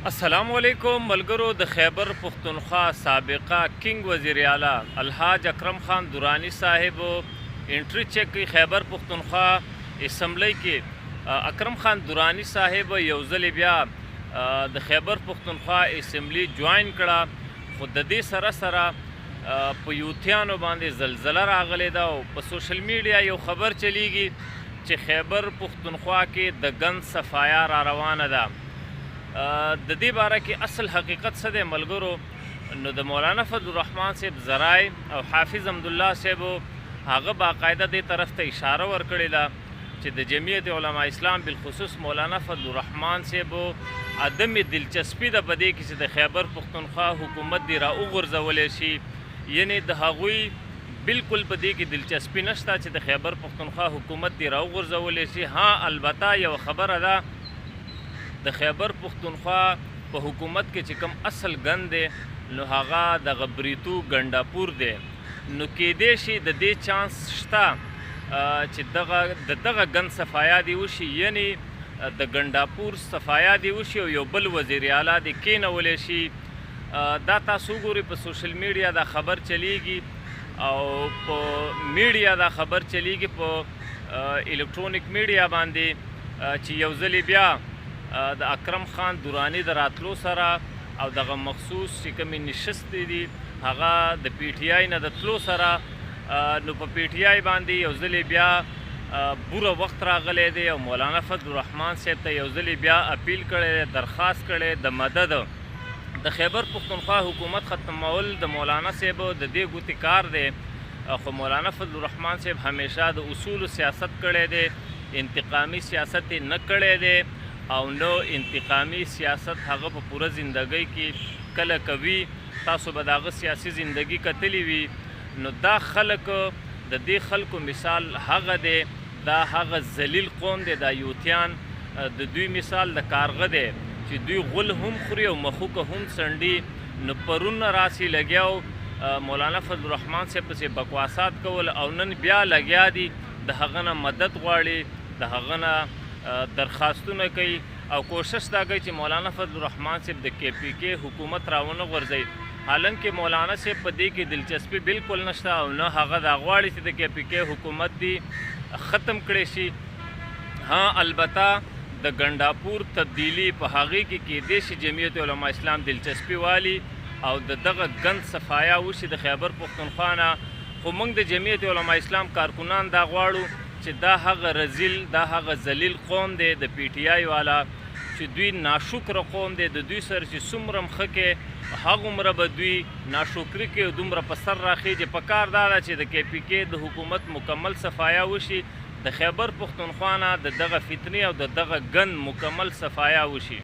السلام علیکم ملګرو. د خیبر پختونخوا سابقه کنگ وزیر اعلی الحاج اکرم خان درانی صاحب انټری چیک کی خیبر پختونخوا اسمبلی کې اکرم خان درانی صاحب یو ځل بیا د خیبر پختونخوا اسمبلی جوائن کړه، خو د دې سره سره په یوتیانو باندې زلزله راغلی ده او په سوشل میډیا یو خبر چلیږي چې خیبر پختونخوا کې د ګند صفایا را روانه ده. د دې باره کې اصل حقیقت څه دی ملګرو؟ نو د مولانا فضل الرحمن صاحب ذرای او حافظ حمدالله صاحب هغه باقاعده دې طرف ته اشاره ورکړې ده چې د جمعیت علماء اسلام بالخصوص مولانا فضل الرحمن صاحب عدم دلچسپي ده په دې کې چې د خیبر پختونخوا حکومت دې را وغورځولی شي، یعنی د هغوی بالکل په دې کې دلچسپي نشته چې د خیبر پختونخوا حکومت دې را وغورځولی شي. ها البته یو خبره ده، د خیبر پختونخوا په حکومت کې چې کوم اصل ګند دی نو هغه د غبریتو ګنډاپور دی، نو کېدای شي د دې چانس شته چې دغه ګند صفایا دی وشي، یعنی د ګنډاپور صفایا دی وشي او یو بل وزیر اعلی دی کېنولی شي. دا تاسو وګورئ په سوشل میډیا دا خبر چلیږي او په میډیا دا خبر چلیږي په الکترونیک میډیا باندې چې یو ځل بیا د اکرم خان درانی د راتلو سره او دغه مخصوص چې کومې نشستې دي هغه د پی ټی آی نه د تلو سره نو په پی ټی آی باندې یو ځل بیا بوره وخت راغلی دی او مولانا فضل الرحمن صاحب ته یو ځل بیا اپیل کړی دی، درخواست کړی د مدد د خیبر پختونخوا حکومت ختمول د مولانا صاحب د دې ګوتې کار دی، خو مولانا فضل الرحمن صاحب همیشه د اصولو سیاست کړی دی، انتقامی سیاست یې نه کړی دی او نو انتقامی سیاست هغه په پوره زندګۍ کې کله کوي. تاسو به د هغه سیاسي زندګي کتلی وي. نو دا خلک د دې خلکو مثال هغه دی، دا هغه ذلیل قوم دی، دا یوتیان د دوی مثال د کارغه دی چې دوی غل هم خوري او مخوکه هم څنډي. نو پرون راسي لګیاو مولانا فضل الرحمن صاحب پسې بکواسات کول او نن بیا لګیا دي د هغه نه مدد غواړي، د هغه نه درخواستونه کوي او کوشش دا کوي چې مولانا فضل الرحمن صاحب د کے پی کے حکومت راونه غورځوي. حالانکه مولانا صاحب په دې کې دلچسپي بالکل نشته او نه هغه دا غواړي چې د کے پی کے حکومت دی ختم کړی شي. ها البته د ګنډاپور تبدیلی په هغې کې کېدای شي جمعیت علماء اسلام دلچسپي والي او دغه ګند صفایا وشي د خیبر پختونخوا نه، خو موږ د جمعیت علماء اسلام کارکنان دا غواړو چې دا هغه رزیل، دا هغه ذلیل قوم دی د پی ټی آی والا چې دوی ناشکره قوم دی، د دوی سره چې څومره مخه کې هغومره به دوی ناشکري کوي او دومره په سر راخیږي. په کار دا ده چې د کے پی کے د حکومت مکمل صفایا وشي، د خیبر پختونخوا نه د دغه فتنې او د دغه ګند مکمل صفایا وشي.